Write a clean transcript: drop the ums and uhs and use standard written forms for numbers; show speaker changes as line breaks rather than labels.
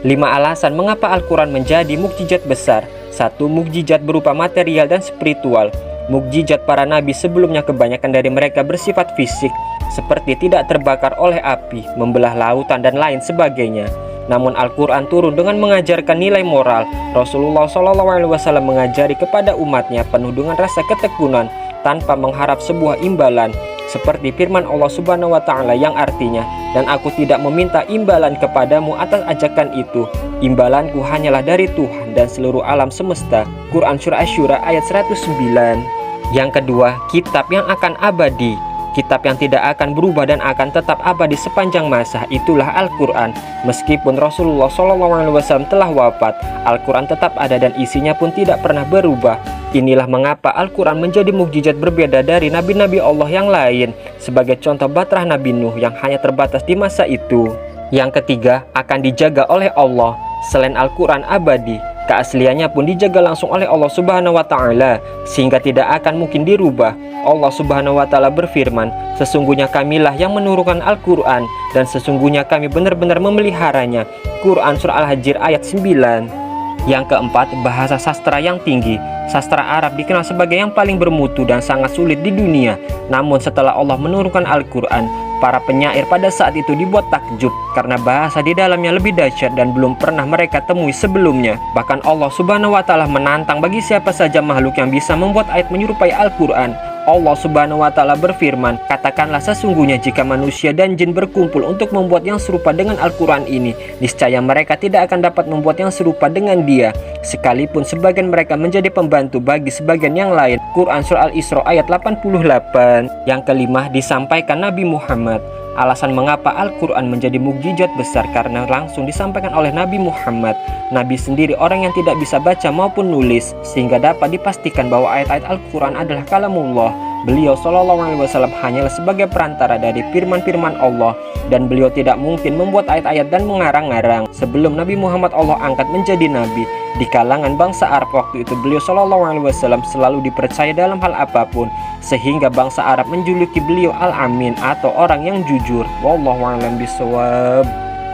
5 alasan mengapa Al-Quran menjadi mukjizat besar. 1. Mukjizat berupa material dan spiritual. Mukjizat para nabi sebelumnya kebanyakan dari mereka bersifat fisik, seperti tidak terbakar oleh api, membelah lautan dan lain sebagainya. Namun Al-Quran turun dengan mengajarkan nilai moral. Rasulullah SAW mengajari kepada umatnya penuh dengan rasa ketekunan tanpa mengharap sebuah imbalan, seperti firman Allah Subhanahu wa Ta'ala yang artinya, "Dan aku tidak meminta imbalan kepadamu atas ajakan itu. Imbalanku hanyalah dari Tuhan dan seluruh alam semesta." Quran Surah Asy-Syura ayat 109. Yang kedua, kitab yang akan abadi. Kitab yang tidak akan berubah dan akan tetap abadi sepanjang masa, itulah Al-Quran. Meskipun Rasulullah SAW telah wafat, Al-Quran tetap ada dan isinya pun tidak pernah berubah. Inilah mengapa Al-Quran menjadi mukjizat berbeda dari nabi-nabi Allah yang lain. Sebagai contoh, batrah Nabi Nuh yang hanya terbatas di masa itu. Yang ketiga, akan dijaga oleh Allah. Selain Al-Quran abadi, keasliannya pun dijaga langsung oleh Allah Subhanahu wa Ta'ala, sehingga tidak akan mungkin dirubah. Allah Subhanahu wa Ta'ala berfirman, "Sesungguhnya kamilah yang menurunkan Al-Quran, dan sesungguhnya kami benar-benar memeliharanya." Quran Surah Al-Hijr ayat 9. Yang keempat, bahasa sastra yang tinggi. Sastra Arab dikenal sebagai yang paling bermutu dan sangat sulit di dunia. Namun setelah Allah menurunkan Al-Quran, para penyair pada saat itu dibuat takjub karena bahasa di dalamnya lebih dahsyat dan belum pernah mereka temui sebelumnya. Bahkan Allah Subhanahu wa Ta'ala menantang bagi siapa saja makhluk yang bisa membuat ayat menyerupai Al-Quran. Allah Subhanahu wa Ta'ala berfirman, "Katakanlah, sesungguhnya jika manusia dan jin berkumpul untuk membuat yang serupa dengan Al-Quran ini, niscaya mereka tidak akan dapat membuat yang serupa dengan dia, sekalipun sebagian mereka menjadi pembantu bagi sebagian yang lain." Quran Surah Al-Isra ayat 88. Yang kelima, disampaikan Nabi Muhammad. Alasan mengapa Al-Quran menjadi mukjizat besar karena langsung disampaikan oleh Nabi Muhammad. Nabi sendiri orang yang tidak bisa baca maupun nulis, sehingga dapat dipastikan bahwa ayat-ayat Al-Quran adalah kalamullah. Beliau SAW hanyalah sebagai perantara dari firman-firman Allah, dan beliau tidak mungkin membuat ayat-ayat dan mengarang-ngarang. Sebelum Nabi Muhammad Allah angkat menjadi Nabi, di kalangan bangsa Arab waktu itu beliau SAW selalu dipercaya dalam hal apapun, sehingga bangsa Arab menjuluki beliau Al-Amin atau orang yang jujur. Wallahu a'lam bishawab.